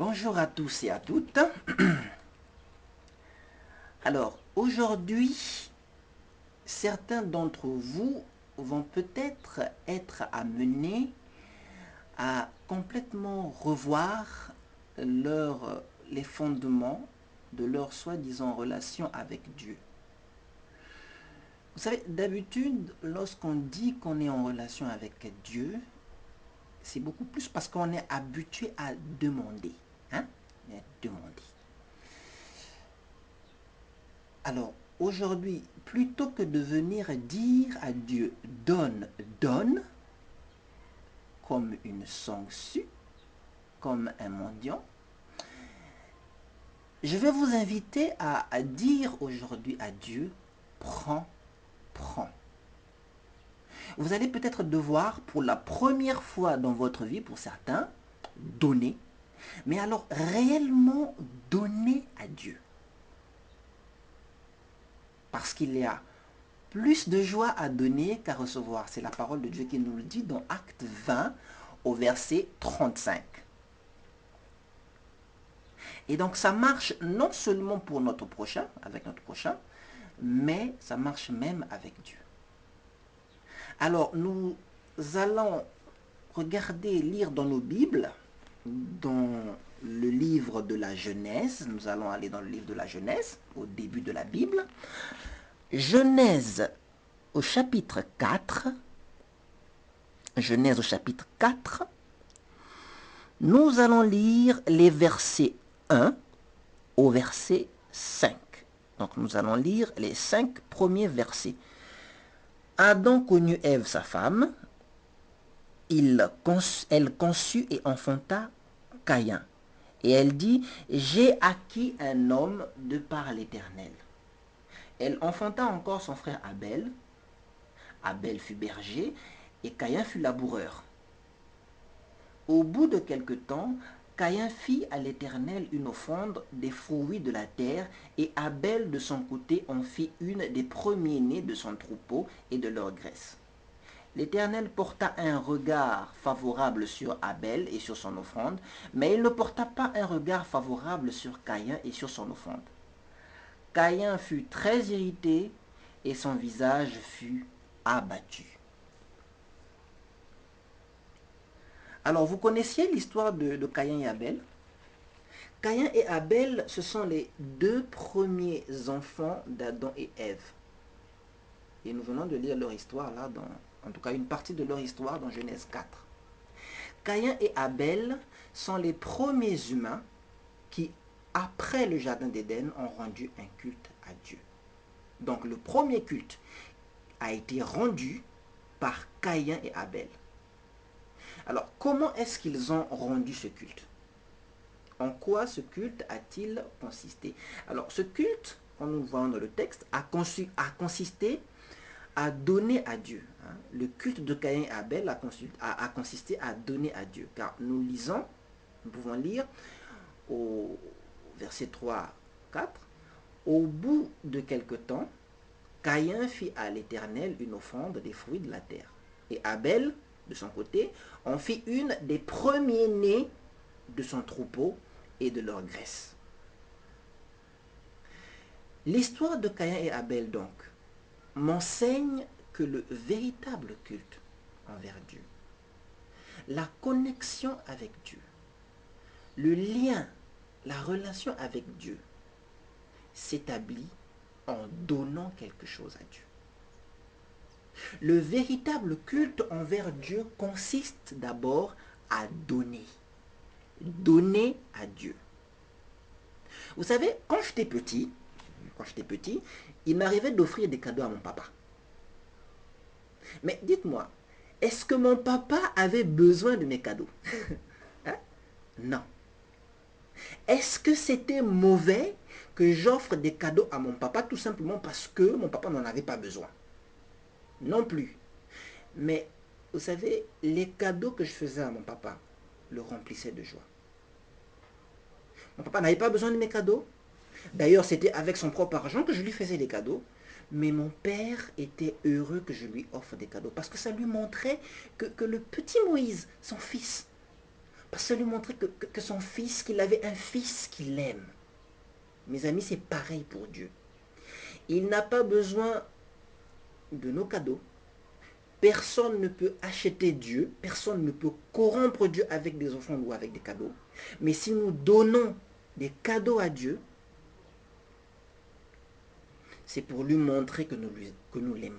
Bonjour à tous et à toutes. Alors, aujourd'hui, certains d'entre vous vont peut-être être amenés à complètement revoir les fondements de leur soi-disant relation avec Dieu. Vous savez, d'habitude, lorsqu'on dit qu'on est en relation avec Dieu, c'est beaucoup plus parce qu'on est habitué à demander. Hein? À demander. Alors, aujourd'hui, plutôt que de venir dire à Dieu « donne, donne », comme une sangsue, comme un mendiant, je vais vous inviter à dire aujourd'hui à Dieu « prends, prends ». Vous allez peut-être devoir, pour la première fois dans votre vie, pour certains, donner, mais alors réellement donner à Dieu. Parce qu'il y a plus de joie à donner qu'à recevoir. C'est la parole de Dieu qui nous le dit dans Acte 20 au verset 35. Et donc ça marche non seulement pour notre prochain, avec notre prochain, mais ça marche même avec Dieu. Alors nous allons regarder, lire dans nos Bibles, dans le livre de la Genèse. Nous allons aller dans le livre de la Genèse, au début de la Bible. Genèse au chapitre 4. Genèse au chapitre 4. Nous allons lire les versets 1 au verset 5. Donc nous allons lire les 5 premiers versets. Adam connut Ève, sa femme. Elle conçut et enfanta Caïn. Et elle dit, j'ai acquis un homme de par l'Éternel. Elle enfanta encore son frère Abel. Abel fut berger et Caïn fut laboureur. Au bout de quelque temps, Caïn fit à l'Éternel une offrande des fruits de la terre, et Abel de son côté en fit une des premiers-nés de son troupeau et de leur graisse. L'Éternel porta un regard favorable sur Abel et sur son offrande, mais il ne porta pas un regard favorable sur Caïn et sur son offrande. Caïn fut très irrité et son visage fut abattu. Alors, vous connaissiez l'histoire de Caïn et Abel? Caïn et Abel, ce sont les deux premiers enfants d'Adam et Ève. Et nous venons de lire leur histoire là, en tout cas une partie de leur histoire dans Genèse 4. Caïn et Abel sont les premiers humains qui, après le jardin d'Éden, ont rendu un culte à Dieu. Donc le premier culte a été rendu par Caïn et Abel. Alors, comment est-ce qu'ils ont rendu ce culte? En quoi ce culte a-t-il consisté? Alors, ce culte, comme nous le voyons dans le texte, a consisté à donner à Dieu. Le culte de Caïn et Abel a consisté à donner à Dieu. Car nous lisons, nous pouvons lire au verset 3, 4, au bout de quelque temps, Caïn fit à l'Éternel une offrande des fruits de la terre. Et Abel, de son côté, en fit une des premiers-nés de son troupeau et de leur graisse. L'histoire de Caïn et Abel, donc, m'enseigne que le véritable culte envers Dieu, la connexion avec Dieu, le lien, la relation avec Dieu, s'établit en donnant quelque chose à Dieu. Le véritable culte envers Dieu consiste d'abord à donner. Donner à Dieu. Vous savez, quand j'étais petit, il m'arrivait d'offrir des cadeaux à mon papa. Mais dites-moi, est-ce que mon papa avait besoin de mes cadeaux? Hein? Non. Est-ce que c'était mauvais que j'offre des cadeaux à mon papa tout simplement parce que mon papa n'en avait pas besoin? Non plus. Mais vous savez, les cadeaux que je faisais à mon papa le remplissaient de joie. Mon papa n'avait pas besoin de mes cadeaux. D'ailleurs, c'était avec son propre argent que je lui faisais des cadeaux. Mais mon père était heureux que je lui offre des cadeaux. Parce que ça lui montrait que le petit Moïse, son fils, Parce que lui montrer que son fils, qu'il avait un fils qu'il aime. Mes amis, c'est pareil pour Dieu. Il n'a pas besoin de nos cadeaux. Personne ne peut acheter Dieu, personne ne peut corrompre Dieu avec des offrandes ou avec des cadeaux. Mais si nous donnons des cadeaux à Dieu, c'est pour lui montrer que nous l'aimons.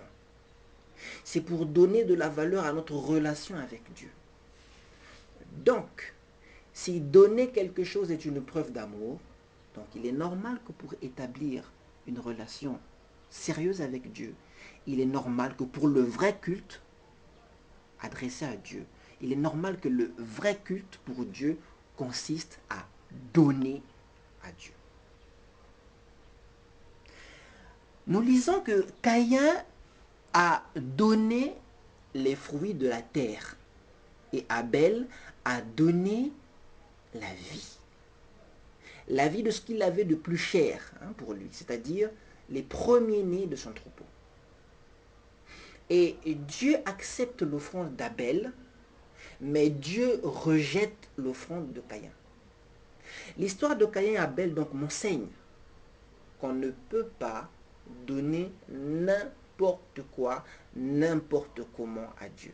C'est pour donner de la valeur à notre relation avec Dieu. Donc, si donner quelque chose est une preuve d'amour, donc il est normal que pour établir une relation sérieuse avec Dieu, il est normal que pour le vrai culte adressé à Dieu, il est normal que le vrai culte pour Dieu consiste à donner à Dieu. Nous lisons que Caïn a donné les fruits de la terre et Abel a donné la vie. La vie de ce qu'il avait de plus cher pour lui, c'est-à-dire les premiers-nés de son troupeau. Et Dieu accepte l'offrande d'Abel, mais Dieu rejette l'offrande de Caïn. L'histoire de Caïn et Abel donc m'enseigne qu'on ne peut pas donner n'importe quoi, n'importe comment à Dieu.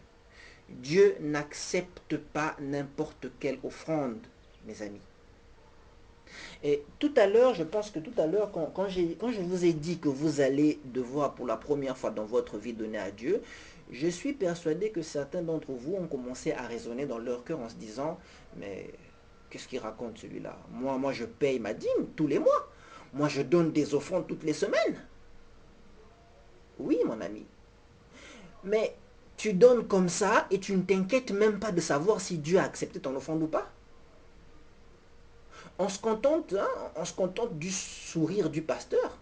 Dieu n'accepte pas n'importe quelle offrande, mes amis. Et tout à l'heure, je pense que tout à l'heure, quand je vous ai dit que vous allez devoir pour la première fois dans votre vie donner à Dieu, je suis persuadé que certains d'entre vous ont commencé à raisonner dans leur cœur en se disant, mais qu'est-ce qu'il raconte celui-là? Moi, je paye ma dîme tous les mois. Moi, je donne des offrandes toutes les semaines. Oui, mon ami. Mais tu donnes comme ça et tu ne t'inquiètes même pas de savoir si Dieu a accepté ton offrande ou pas. On se contente du sourire du pasteur.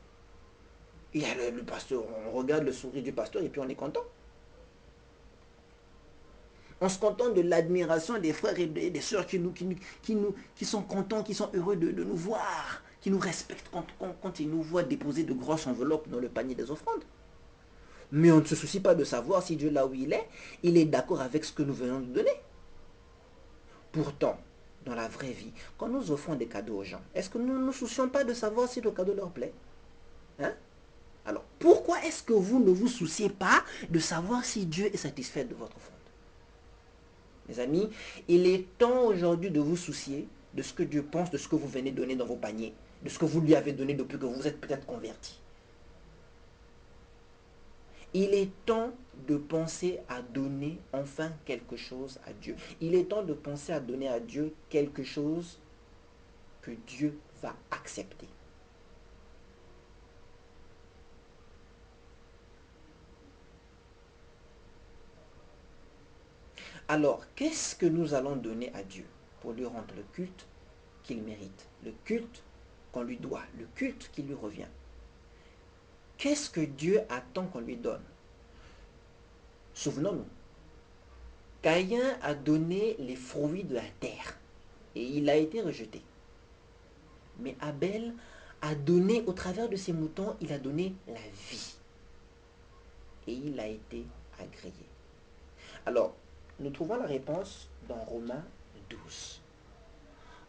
Il y a le pasteur, on regarde le sourire du pasteur et puis on est content. On se contente de l'admiration des frères et des sœurs qui sont contents, qui sont heureux de nous voir, qui nous respectent quand ils nous voient déposer de grosses enveloppes dans le panier des offrandes. Mais on ne se soucie pas de savoir si Dieu, là où il est d'accord avec ce que nous venons de donner. Pourtant, dans la vraie vie, quand nous offrons des cadeaux aux gens, est-ce que nous ne nous soucions pas de savoir si le cadeau leur plaît? Hein? Alors, pourquoi est-ce que vous ne vous souciez pas de savoir si Dieu est satisfait de votre offrande? Mes amis, il est temps aujourd'hui de vous soucier de ce que Dieu pense, de ce que vous venez donner dans vos paniers, de ce que vous lui avez donné depuis que vous êtes peut-être converti. Il est temps de penser à donner enfin quelque chose à Dieu. Il est temps de penser à donner à Dieu quelque chose que Dieu va accepter. Alors, qu'est-ce que nous allons donner à Dieu pour lui rendre le culte qu'il mérite, le culte qu'on lui doit, le culte qui lui revient? Qu'est-ce que Dieu attend qu'on lui donne? Souvenons-nous, Caïn a donné les fruits de la terre et il a été rejeté. Mais Abel a donné, au travers de ses moutons, il a donné la vie. Et il a été agréé. Alors, nous trouvons la réponse dans Romains 12.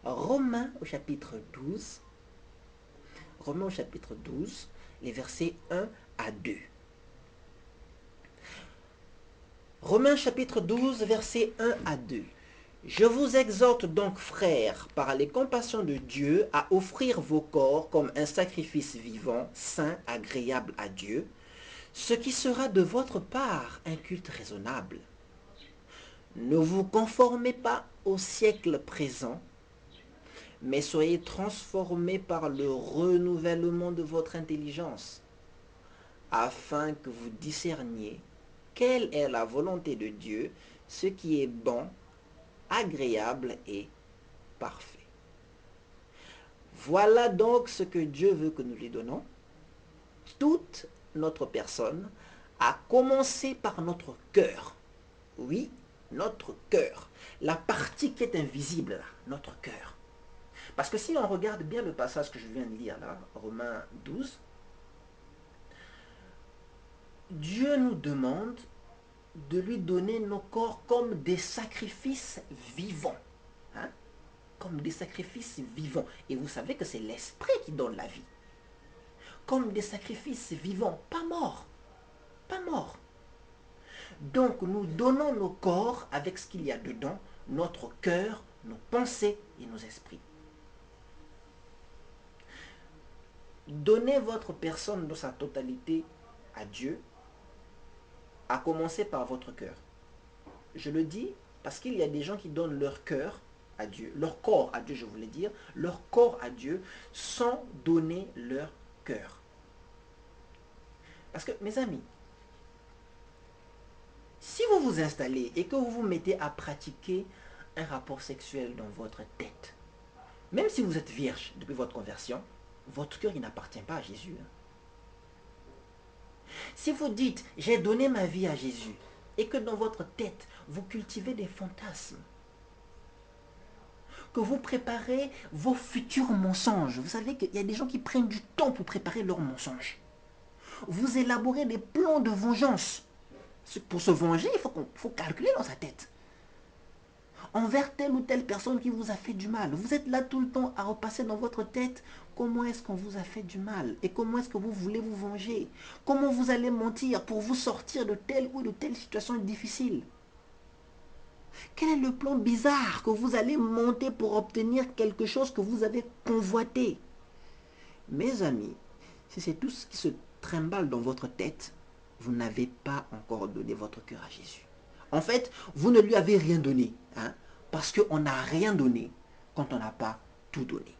Romains au chapitre 12, Romains au chapitre 12, les versets 1 à 2. Romains chapitre 12, versets 1 à 2. Je vous exhorte donc, frères, par les compassions de Dieu, à offrir vos corps comme un sacrifice vivant, saint, agréable à Dieu, ce qui sera de votre part un culte raisonnable. Ne vous conformez pas au siècle présent, mais soyez transformés par le renouvellement de votre intelligence, afin que vous discerniez quelle est la volonté de Dieu, ce qui est bon, agréable et parfait. Voilà donc ce que Dieu veut que nous lui donnons. Toute notre personne, à commencer par notre cœur. Oui, notre cœur. La partie qui est invisible là, notre cœur. Parce que si on regarde bien le passage que je viens de lire là, Romains 12, Dieu nous demande de lui donner nos corps comme des sacrifices vivants. Hein? comme des sacrifices vivants. Et vous savez que c'est l'esprit qui donne la vie. Comme des sacrifices vivants, pas morts. Pas morts. Donc nous donnons nos corps avec ce qu'il y a dedans, notre cœur, nos pensées et nos esprits. Donnez votre personne dans sa totalité à Dieu, à commencer par votre cœur. Je le dis parce qu'il y a des gens qui donnent leur cœur à Dieu, leur corps à Dieu, je voulais dire, leur corps à Dieu, sans donner leur cœur. Parce que, mes amis, si vous vous installez et que vous vous mettez à pratiquer un rapport sexuel dans votre tête, même si vous êtes vierge depuis votre conversion, votre cœur, il n'appartient pas à Jésus. Si vous dites, j'ai donné ma vie à Jésus, et que dans votre tête, vous cultivez des fantasmes, que vous préparez vos futurs mensonges. Vous savez qu'il y a des gens qui prennent du temps pour préparer leurs mensonges. Vous élaborez des plans de vengeance. Pour se venger, il faut calculer dans sa tête. Envers telle ou telle personne qui vous a fait du mal. Vous êtes là tout le temps à repasser dans votre tête comment est-ce qu'on vous a fait du mal et comment est-ce que vous voulez vous venger. Comment vous allez mentir pour vous sortir de telle ou de telle situation difficile. Quel est le plan bizarre que vous allez monter pour obtenir quelque chose que vous avez convoité? Mes amis, si c'est tout ce qui se trimballe dans votre tête, vous n'avez pas encore donné votre cœur à Jésus. En fait, vous ne lui avez rien donné. Parce qu'on n'a rien donné quand on n'a pas tout donné.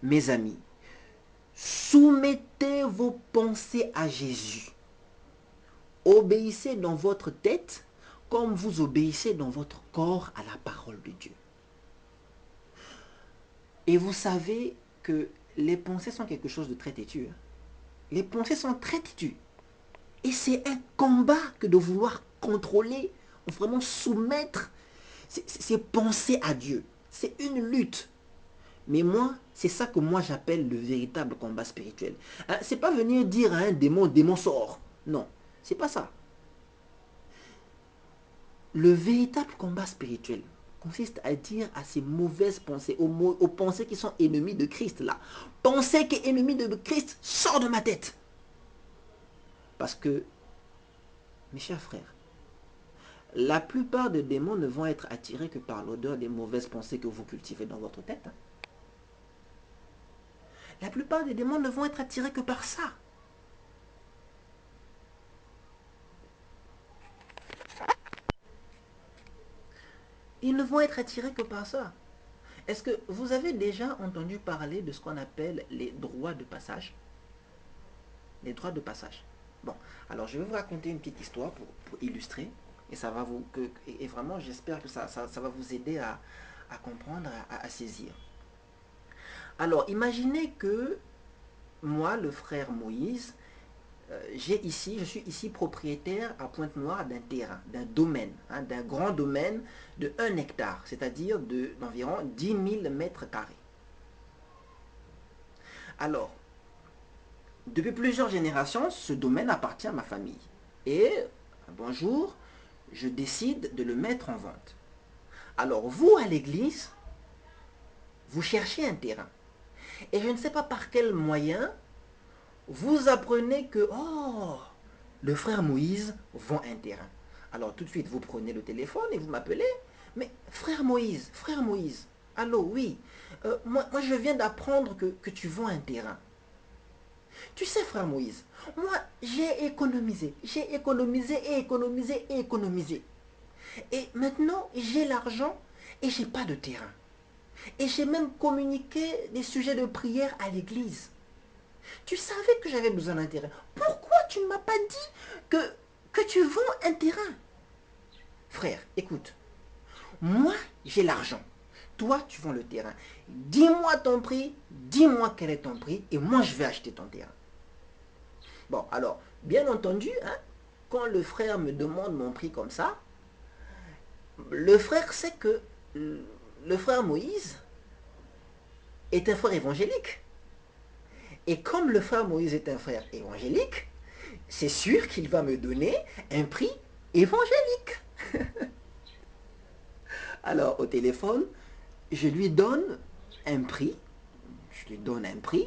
Mes amis, soumettez vos pensées à Jésus. Obéissez dans votre tête comme vous obéissez dans votre corps à la parole de Dieu. Et vous savez que les pensées sont quelque chose de très têtu. Les pensées sont très têtues. Et c'est un combat que de vouloir contrôler, vraiment soumettre ces pensées à Dieu. C'est une lutte. Mais moi, c'est ça que moi j'appelle le véritable combat spirituel. C'est pas venir dire à un démon sort. Non, c'est pas ça. Le véritable combat spirituel consiste à dire à ces mauvaises pensées, aux pensées qui sont ennemies de Christ là. Pensée qui est ennemie de Christ, sort de ma tête. Parce que, mes chers frères, la plupart des démons ne vont être attirés que par l'odeur des mauvaises pensées que vous cultivez dans votre tête. La plupart des démons ne vont être attirés que par ça. Ils ne vont être attirés que par ça. Est-ce que vous avez déjà entendu parler de ce qu'on appelle les droits de passage? Les droits de passage. Bon, alors je vais vous raconter une petite histoire pour illustrer. Et ça va vous... et vraiment, j'espère que ça va vous aider à comprendre, à saisir. Alors, imaginez que moi, le frère Moïse, je suis ici propriétaire à Pointe-Noire d'un terrain, d'un domaine, d'un grand domaine de 1 hectare, c'est-à-dire d'environ 10 000 mètres carrés. Alors, depuis plusieurs générations, ce domaine appartient à ma famille. Et, un bon jour, je décide de le mettre en vente. Alors, vous, à l'église, vous cherchez un terrain. Et je ne sais pas par quel moyen, vous apprenez que, oh, le frère Moïse vend un terrain. Alors tout de suite, vous prenez le téléphone et vous m'appelez. Mais frère Moïse, allô, oui, moi je viens d'apprendre que tu vends un terrain. Tu sais, frère Moïse, moi j'ai économisé et économisé. Et maintenant, j'ai l'argent et j'ai pas de terrain. Et j'ai même communiqué des sujets de prière à l'église. Tu savais que j'avais besoin d'un terrain. Pourquoi tu ne m'as pas dit que tu vends un terrain? Frère, écoute. Moi, j'ai l'argent. Toi, tu vends le terrain. Dis-moi ton prix. Dis-moi quel est ton prix. Et moi, je vais acheter ton terrain. Bon, alors, bien entendu, quand le frère me demande mon prix comme ça, le frère sait que le frère Moïse est un frère évangélique. Et comme le frère Moïse est un frère évangélique, c'est sûr qu'il va me donner un prix évangélique. Alors, au téléphone, je lui donne un prix. Je lui donne un prix.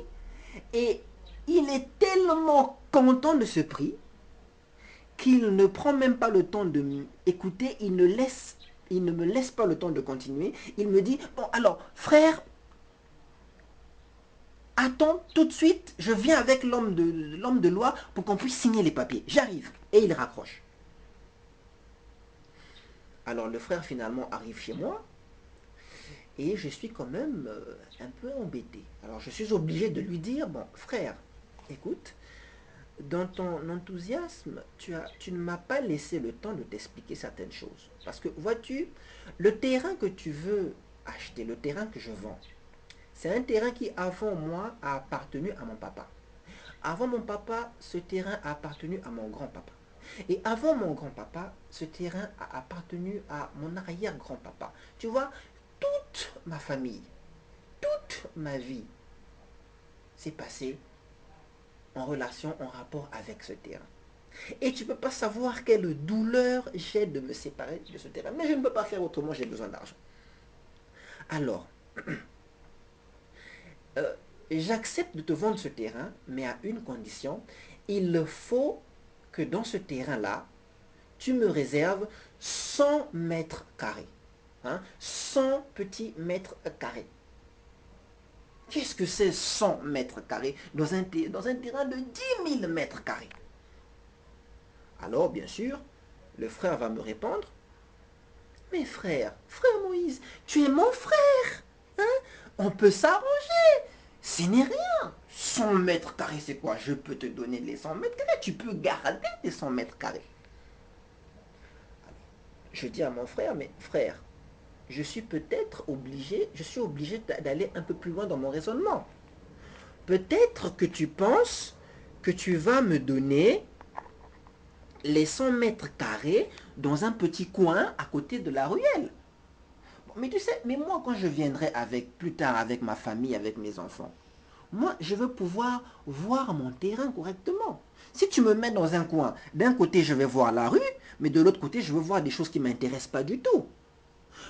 Et il est tellement content de ce prix qu'il ne prend même pas le temps de m'écouter. Il ne me laisse pas le temps de continuer. Il me dit, bon alors, frère, attends tout de suite, je viens avec l'homme de loi pour qu'on puisse signer les papiers. J'arrive. Et il raccroche. Alors le frère finalement arrive chez moi et je suis quand même un peu embêté. Alors je suis obligé de lui dire, bon frère, écoute, dans ton enthousiasme, tu ne m'as pas laissé le temps de t'expliquer certaines choses. Parce que vois-tu, le terrain que tu veux acheter, le terrain que je vends, c'est un terrain qui avant moi a appartenu à mon papa. Avant mon papa, ce terrain a appartenu à mon grand-papa. Et avant mon grand-papa, ce terrain a appartenu à mon arrière-grand-papa. Tu vois, toute ma famille, toute ma vie s'est passée en relation, en rapport avec ce terrain. Et tu ne peux pas savoir quelle douleur j'ai de me séparer de ce terrain. Mais je ne peux pas faire autrement, j'ai besoin d'argent. Alors, j'accepte de te vendre ce terrain, mais à une condition. Il faut que dans ce terrain-là, tu me réserves 100 mètres carrés. 100 petits mètres carrés. Qu'est-ce que c'est 100 mètres carrés dans un terrain de 10 000 mètres carrés? Alors, bien sûr, le frère va me répondre, mais frère Moïse, tu es mon frère. On peut s'arranger. Ce n'est rien. 100 mètres carrés, c'est quoi? Je peux te donner les 100 mètres carrés. Tu peux garder les 100 mètres carrés. Je dis à mon frère, mais frère, je suis obligé d'aller un peu plus loin dans mon raisonnement. Peut-être que tu penses que tu vas me donner les 100 mètres carrés dans un petit coin à côté de la ruelle. Bon, mais tu sais, mais moi quand je viendrai plus tard avec ma famille, avec mes enfants, moi je veux pouvoir voir mon terrain correctement. Si tu me mets dans un coin, d'un côté je vais voir la rue, mais de l'autre côté je veux voir des choses qui ne m'intéressent pas du tout.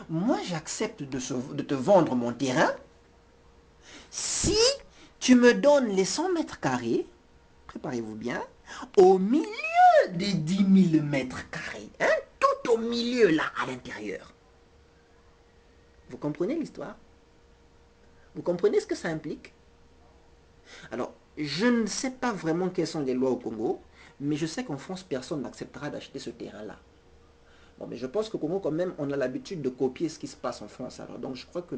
Moi j'accepte de te vendre mon terrain si tu me donnes les 100 mètres carrés, préparez-vous bien, au milieu des 10 000 mètres carrés, tout au milieu là, à l'intérieur. Vous comprenez l'histoire? Vous comprenez ce que ça implique? Alors, je ne sais pas vraiment quelles sont les lois au Congo, mais je sais qu'en France, personne n'acceptera d'acheter ce terrain-là. Bon, mais je pense qu'au Congo, quand même, on a l'habitude de copier ce qui se passe en France. Alors, donc, je crois que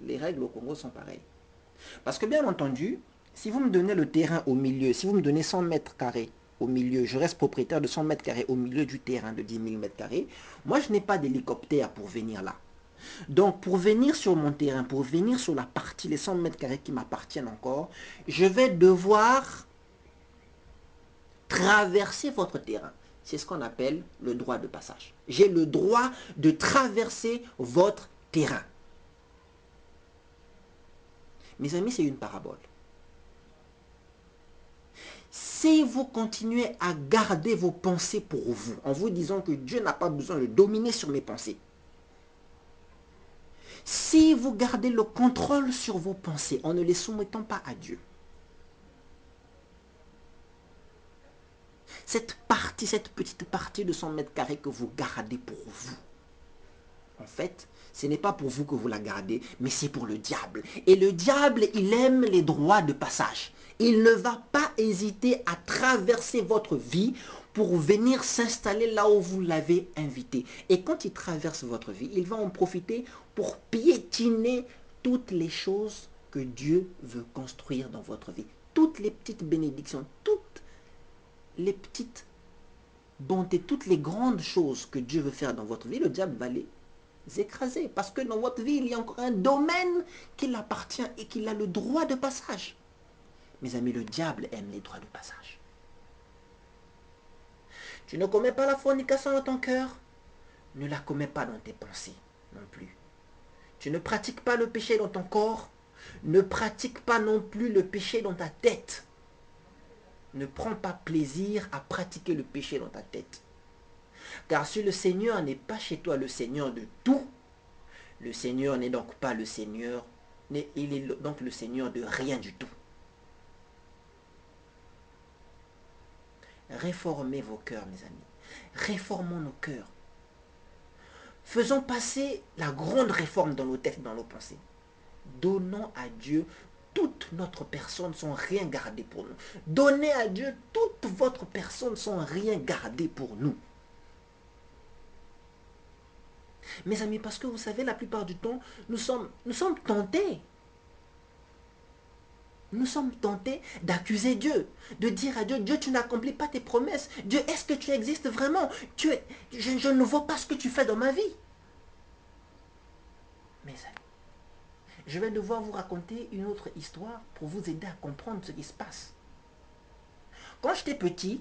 les règles au Congo sont pareilles. Parce que, bien entendu, si vous me donnez le terrain au milieu, si vous me donnez 100 mètres carrés au milieu, je reste propriétaire de 100 mètres carrés au milieu du terrain de 10 000 mètres carrés, moi, je n'ai pas d'hélicoptère pour venir là. Donc, pour venir sur mon terrain, pour venir sur la partie, les 100 mètres carrés qui m'appartiennent encore, je vais devoir traverser votre terrain. C'est ce qu'on appelle le droit de passage. J'ai le droit de traverser votre terrain. Mes amis, c'est une parabole. Si vous continuez à garder vos pensées pour vous, en vous disant que Dieu n'a pas besoin de dominer sur mes pensées, si vous gardez le contrôle sur vos pensées en ne les soumettant pas à Dieu, cette petite partie de 100 mètres carrés que vous gardez pour vous, en fait, ce n'est pas pour vous que vous la gardez, mais c'est pour le diable. Et le diable, il aime les droits de passage. Il ne va pas hésiter à traverser votre vie pour venir s'installer là où vous l'avez invité. Et quand il traverse votre vie, il va en profiter pour piétiner toutes les choses que Dieu veut construire dans votre vie. Toutes les petites bénédictions, toutes les petites bontés, toutes les grandes choses que Dieu veut faire dans votre vie, le diable va les écraser. Parce que dans votre vie, il y a encore un domaine qui l'appartient et qu'il a le droit de passage. Mes amis, le diable aime les droits de passage. Tu ne commets pas la fornication dans ton cœur, ne la commets pas dans tes pensées non plus. Tu ne pratiques pas le péché dans ton corps, ne pratique pas non plus le péché dans ta tête. Ne prends pas plaisir à pratiquer le péché dans ta tête. Car si le Seigneur n'est pas chez toi le Seigneur de tout, Le Seigneur n'est donc pas le Seigneur, il est donc le Seigneur de rien du tout. Réformez vos cœurs, mes amis. Réformons nos cœurs. Faisons passer la grande réforme dans nos têtes, dans nos pensées. Donnons à Dieu toute notre personne sans rien garder pour nous. Donnez à Dieu toute votre personne sans rien garder pour nous. Mes amis, parce que vous savez, la plupart du temps, nous sommes tentés. Nous sommes tentés d'accuser Dieu, de dire à Dieu, Dieu, tu n'accomplis pas tes promesses. Dieu, est-ce que tu existes vraiment? Je ne vois pas ce que tu fais dans ma vie. Mes amis, je vais devoir vous raconter une autre histoire pour vous aider à comprendre ce qui se passe. Quand j'étais petit,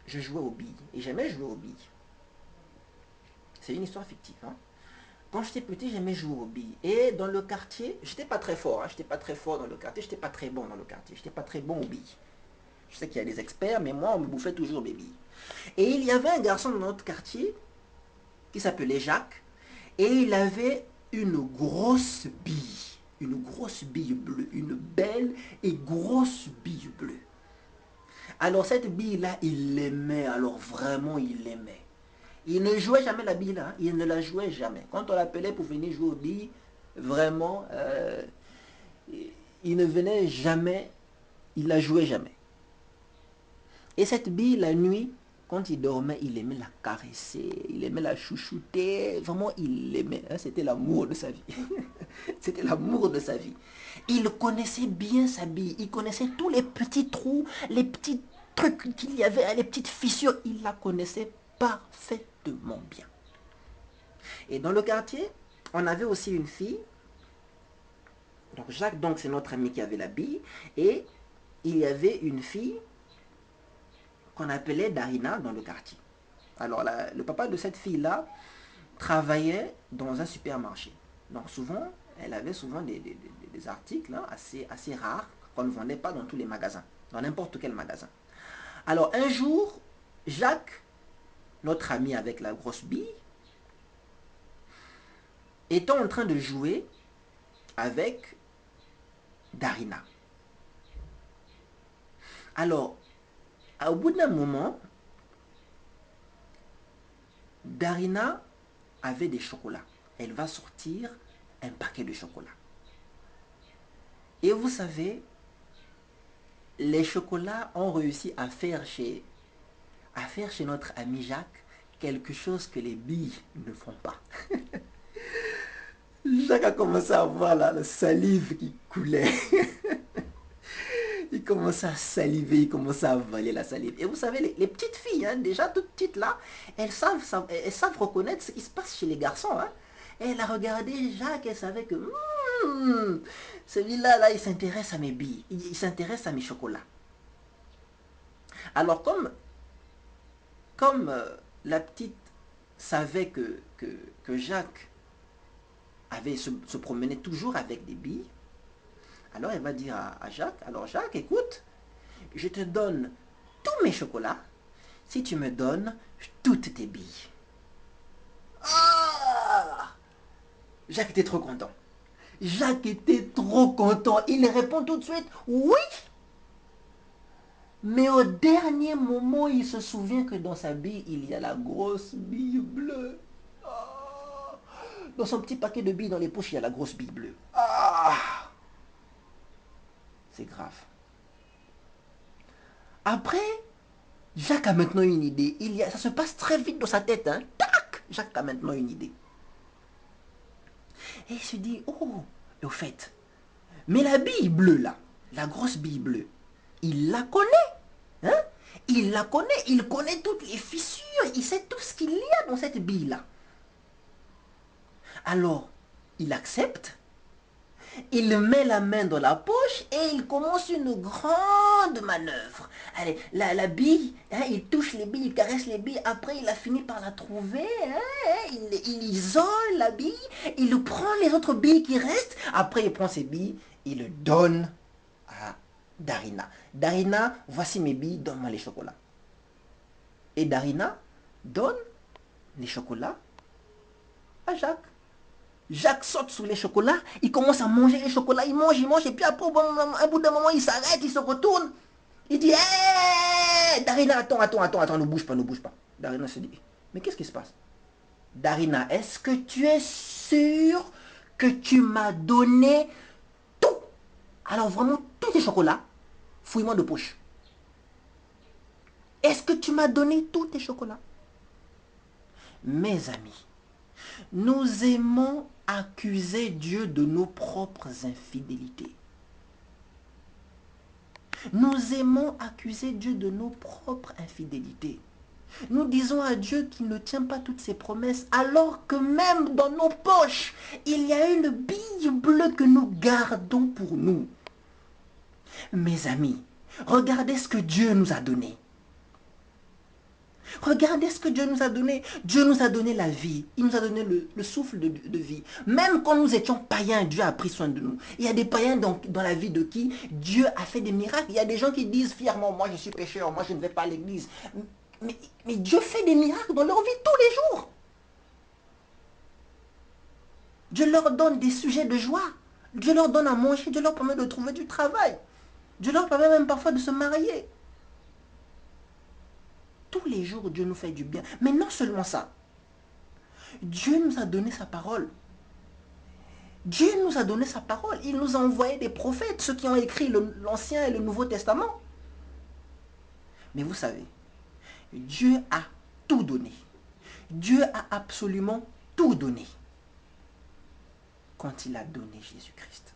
je jouais aux billes et j'aimais jouer aux billes. C'est une histoire fictive. Hein? Quand j'étais petit, j'aimais jouer aux billes. Et dans le quartier, j'étais pas très fort. Hein? J'étais pas très fort dans le quartier. J'étais pas très bon dans le quartier. J'étais pas très bon aux billes. Je sais qu'il y a des experts, mais moi, on me bouffait toujours mes billes. Et il y avait un garçon dans notre quartier qui s'appelait Jacques. Et il avait une grosse bille. Une grosse bille bleue. Une belle et grosse bille bleue. Alors cette bille-là, il l'aimait. Alors vraiment, il l'aimait. Il ne jouait jamais la bille là, hein. Il ne la jouait jamais. Quand on l'appelait pour venir jouer aux billes, vraiment, il ne venait jamais, il la jouait jamais. Et cette bille, la nuit, quand il dormait, il aimait la caresser, il aimait la chouchouter, vraiment il l'aimait. Hein. C'était l'amour de sa vie. C'était l'amour de sa vie. Il connaissait bien sa bille, il connaissait tous les petits trous, les petits trucs qu'il y avait, les petites fissures, il la connaissait parfaitement bien. Et dans le quartier, on avait aussi une fille. Donc Jacques, donc c'est notre ami qui avait la bille. Et il y avait une fille qu'on appelait Darina dans le quartier. Alors le papa de cette fille-là travaillait dans un supermarché. Donc souvent, elle avait souvent des articles hein, assez rares qu'on ne vendait pas dans tous les magasins, dans n'importe quel magasin. Alors un jour, Jacques, notre ami avec la grosse bille, étant en train de jouer avec Darina. Alors, au bout d'un moment, Darina avait des chocolats. Elle va sortir un paquet de chocolats. Et vous savez, les chocolats ont réussi à faire chez notre ami Jacques quelque chose que les billes ne font pas. Jacques a commencé à voir la salive qui coulait. Il commençait à saliver, il commençait à avaler la salive. Et vous savez, les petites filles, hein, déjà toutes petites là, elles savent reconnaître ce qui se passe chez les garçons. Hein. Et elle a regardé Jacques, elle savait que celui-là, là, il s'intéresse à mes billes, il s'intéresse à mes chocolats. Alors comme la petite savait que Jacques se promenait toujours avec des billes, alors elle va dire à Jacques, alors Jacques, écoute, je te donne tous mes chocolats si tu me donnes toutes tes billes. Ah Jacques était trop content. Jacques était trop content. Il répond tout de suite, oui. Mais au dernier moment, il se souvient que dans sa bille, il y a la grosse bille bleue. Ah dans son petit paquet de billes dans les poches, il y a la grosse bille bleue. Ah c'est grave. Après, Jacques a maintenant une idée. Ça se passe très vite dans sa tête. Hein. Tac Jacques a maintenant une idée. Et il se dit, oh, et au fait, mais la bille bleue là, la grosse bille bleue, il la connaît. Hein? Il la connaît, il connaît toutes les fissures, il sait tout ce qu'il y a dans cette bille là. Alors, il accepte, il met la main dans la poche et il commence une grande manœuvre. Allez, la bille, hein, il touche les billes, il caresse les billes. Après, il a fini par la trouver. Hein, il isole la bille. Il prend les autres billes qui restent. Après, il prend ses billes. Il le donne à Darina. Darina, voici mes billes, donne-moi les chocolats. Et Darina donne les chocolats à Jacques. Jacques saute sur les chocolats, il commence à manger les chocolats, il mange, et puis après, un bout d'un moment, il s'arrête, il se retourne. Il dit, hé, Darina, attends, ne bouge pas. Darina se dit, mais qu'est-ce qui se passe? Darina, est-ce que tu es sûr que tu m'as donné tout? Alors vraiment, tous tes chocolats, fouille-moi de poche. Est-ce que tu m'as donné tous tes chocolats? Mes amis, nous aimons accuser Dieu de nos propres infidélités. Nous aimons accuser Dieu de nos propres infidélités. Nous disons à Dieu qu'il ne tient pas toutes ses promesses, alors que même dans nos poches, il y a une bille bleue que nous gardons pour nous. Mes amis, regardez ce que Dieu nous a donné. Regardez ce que Dieu nous a donné. Dieu nous a donné la vie. Il nous a donné le souffle de vie. Même quand nous étions païens, Dieu a pris soin de nous. Il y a des païens dans la vie de qui Dieu a fait des miracles. Il y a des gens qui disent fièrement, moi je suis pécheur, moi je ne vais pas à l'église. Mais Dieu fait des miracles dans leur vie tous les jours. Dieu leur donne des sujets de joie. Dieu leur donne à manger. Dieu leur permet de trouver du travail. Dieu leur permet même parfois de se marier. Tous les jours, Dieu nous fait du bien. Mais non seulement ça. Dieu nous a donné sa parole. Dieu nous a donné sa parole. Il nous a envoyé des prophètes, ceux qui ont écrit l'Ancien et le Nouveau Testament. Mais vous savez, Dieu a tout donné. Dieu a absolument tout donné quand il a donné Jésus-Christ.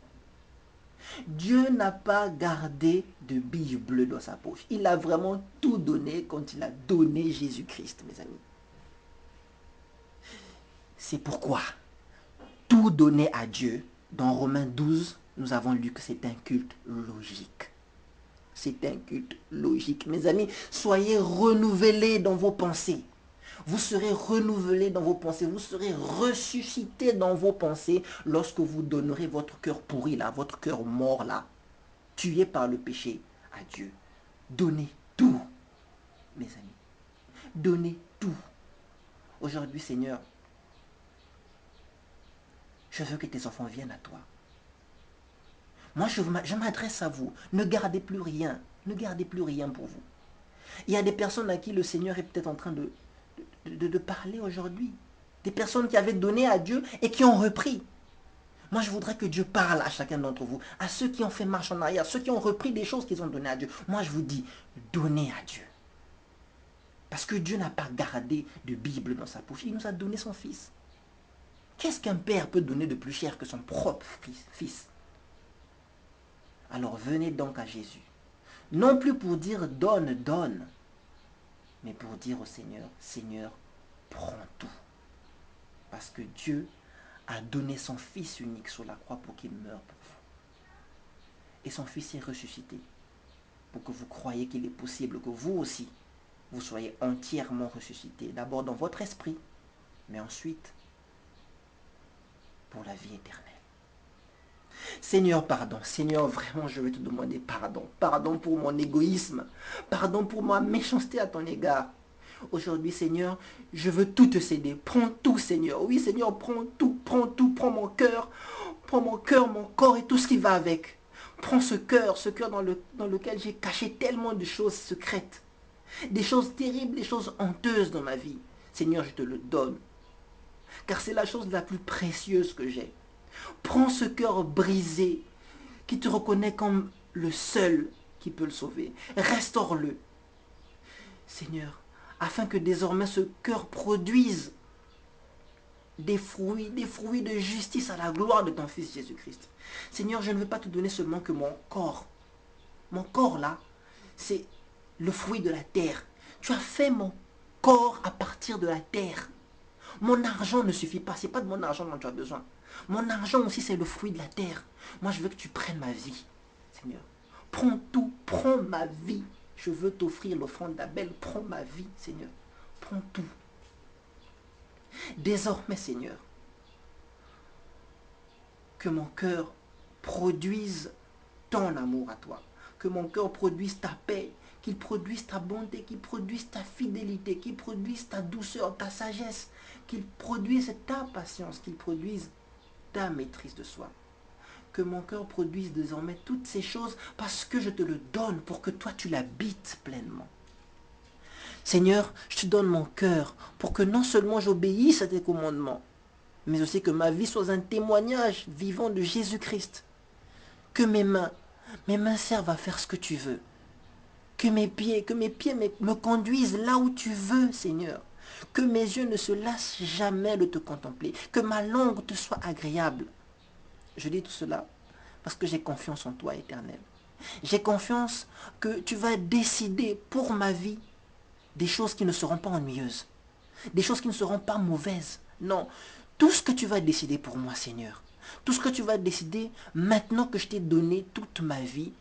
Dieu n'a pas gardé de billes bleues dans sa poche. Il a vraiment tout donné quand il a donné Jésus-Christ, mes amis. C'est pourquoi tout donner à Dieu, dans Romains 12, nous avons lu que c'est un culte logique. C'est un culte logique. Mes amis, soyez renouvelés dans vos pensées. Vous serez renouvelés dans vos pensées. Vous serez ressuscités dans vos pensées lorsque vous donnerez votre cœur pourri là, votre cœur mort là, tué par le péché à Dieu. Donnez tout, mes amis. Donnez tout. Aujourd'hui, Seigneur, je veux que tes enfants viennent à toi. Moi, je m'adresse à vous. Ne gardez plus rien. Ne gardez plus rien pour vous. Il y a des personnes à qui le Seigneur est peut-être en train de parler aujourd'hui. Des personnes qui avaient donné à Dieu et qui ont repris. Moi, je voudrais que Dieu parle à chacun d'entre vous. À ceux qui ont fait marche en arrière, ceux qui ont repris des choses qu'ils ont données à Dieu. Moi, je vous dis, donnez à Dieu. Parce que Dieu n'a pas gardé de Bible dans sa poche. Il nous a donné son Fils. Qu'est-ce qu'un père peut donner de plus cher que son propre fils? Alors venez donc à Jésus. Non plus pour dire donne, donne, mais pour dire au Seigneur, Seigneur, prends tout. Parce que Dieu a donné son Fils unique sur la croix pour qu'il meure pour vous. Et son Fils est ressuscité pour que vous croyiez qu'il est possible que vous aussi, vous soyez entièrement ressuscité. D'abord dans votre esprit, mais ensuite pour la vie éternelle. Seigneur, pardon. Seigneur, vraiment, je veux te demander pardon. Pardon pour mon égoïsme. Pardon pour ma méchanceté à ton égard. Aujourd'hui, Seigneur, je veux tout te céder. Prends tout, Seigneur. Oui, Seigneur, prends tout. Prends tout. Prends mon cœur. Prends mon cœur, mon corps et tout ce qui va avec. Prends ce cœur dans lequel j'ai caché tellement de choses secrètes. Des choses terribles, des choses honteuses dans ma vie. Seigneur, je te le donne. Car c'est la chose la plus précieuse que j'ai. Prends ce cœur brisé qui te reconnaît comme le seul qui peut le sauver. Restaure-le, Seigneur, afin que désormais ce cœur produise des fruits de justice à la gloire de ton Fils Jésus-Christ. Seigneur, je ne veux pas te donner seulement que mon corps. Mon corps là, c'est le fruit de la terre. Tu as fait mon corps à partir de la terre. Mon argent ne suffit pas. Ce n'est pas de mon argent dont tu as besoin. Mon argent aussi, c'est le fruit de la terre. Moi, je veux que tu prennes ma vie, Seigneur. Prends tout, prends ma vie. Je veux t'offrir l'offrande d'Abel. Prends ma vie, Seigneur. Prends tout. Désormais, Seigneur, que mon cœur produise ton amour à toi. Que mon cœur produise ta paix, qu'il produise ta bonté, qu'il produise ta fidélité, qu'il produise ta douceur, ta sagesse, qu'il produise ta patience, qu'il produise ta maîtrise de soi. Que mon cœur produise désormais toutes ces choses parce que je te le donne pour que toi tu l'habites pleinement. Seigneur, je te donne mon cœur pour que non seulement j'obéisse à tes commandements, mais aussi que ma vie soit un témoignage vivant de Jésus-Christ. Que mes mains servent à faire ce que tu veux. Que mes pieds me conduisent là où tu veux, Seigneur. Que mes yeux ne se lassent jamais de te contempler. Que ma langue te soit agréable. Je dis tout cela parce que j'ai confiance en toi, Éternel. J'ai confiance que tu vas décider pour ma vie des choses qui ne seront pas ennuyeuses. Des choses qui ne seront pas mauvaises. Non, tout ce que tu vas décider pour moi, Seigneur, tout ce que tu vas décider maintenant que je t'ai donné toute ma vie,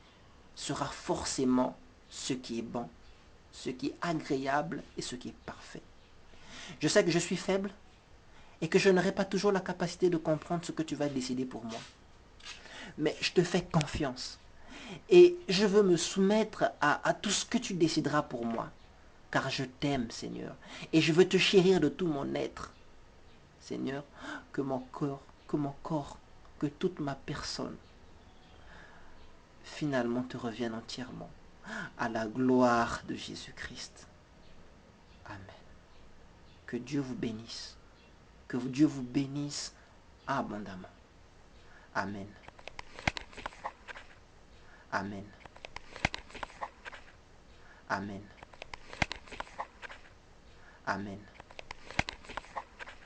sera forcément ce qui est bon, ce qui est agréable et ce qui est parfait. Je sais que je suis faible et que je n'aurai pas toujours la capacité de comprendre ce que tu vas décider pour moi. Mais je te fais confiance et je veux me soumettre à tout ce que tu décideras pour moi. Car je t'aime, Seigneur, et je veux te chérir de tout mon être. Seigneur, que mon corps, que toute ma personne, finalement te revienne entièrement à la gloire de Jésus-Christ. Amen. Que Dieu vous bénisse. Que Dieu vous bénisse abondamment. Amen. Amen. Amen. Amen.